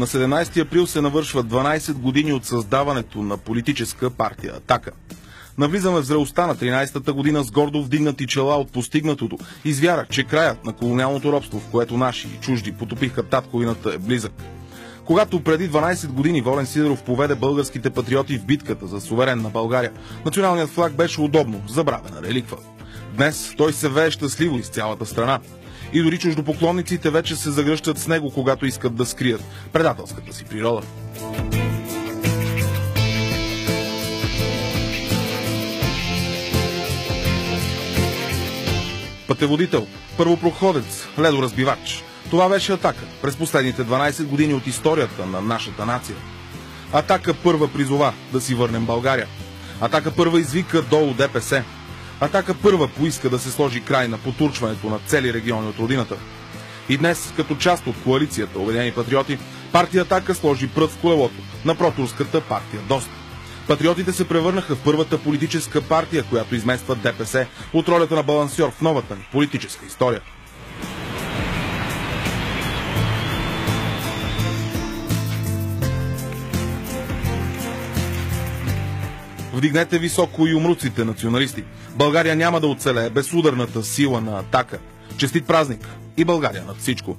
На 17 април се навършват 12 години от създаването на политическа партия „Атака”. Навлизаме в зрелостта на 13-та година с гордо вдигнати чела от постигнатото и с вяра, че краят на колониалното робство, в което наши и чужди потопиха татковината, е близък. Когато преди 12 години Волен Сидеров поведе българските патриоти в битката за суверенна България, националният флаг беше удобно забравена реликва. Днес той се вее щастливо из цялата страна. И дори чуждопоклонниците вече се загръщат с него, когато искат да скрият предателската си природа. Пътеводител, първопроходец, ледоразбивач. Това беше „Атака” през последните 12 години от историята на нашата нация. „Атака” първа призова да си върнем България. „Атака” първа извика долу ДПС. „Атака” първа поиска да се сложи край на потурчването на цели региони от родината. И днес, като част от коалицията Обединени патриоти, партия „Атака” сложи прът в колелото на протурската партия ДОСТ. Патриотите се превърнаха в първата политическа партия, която измества ДПС от ролята на балансьор в новата ни политическа история. Вдигнете високо и умруците националисти. България няма да оцелее без ударната сила на „Атака”. Честит празник и България над всичко!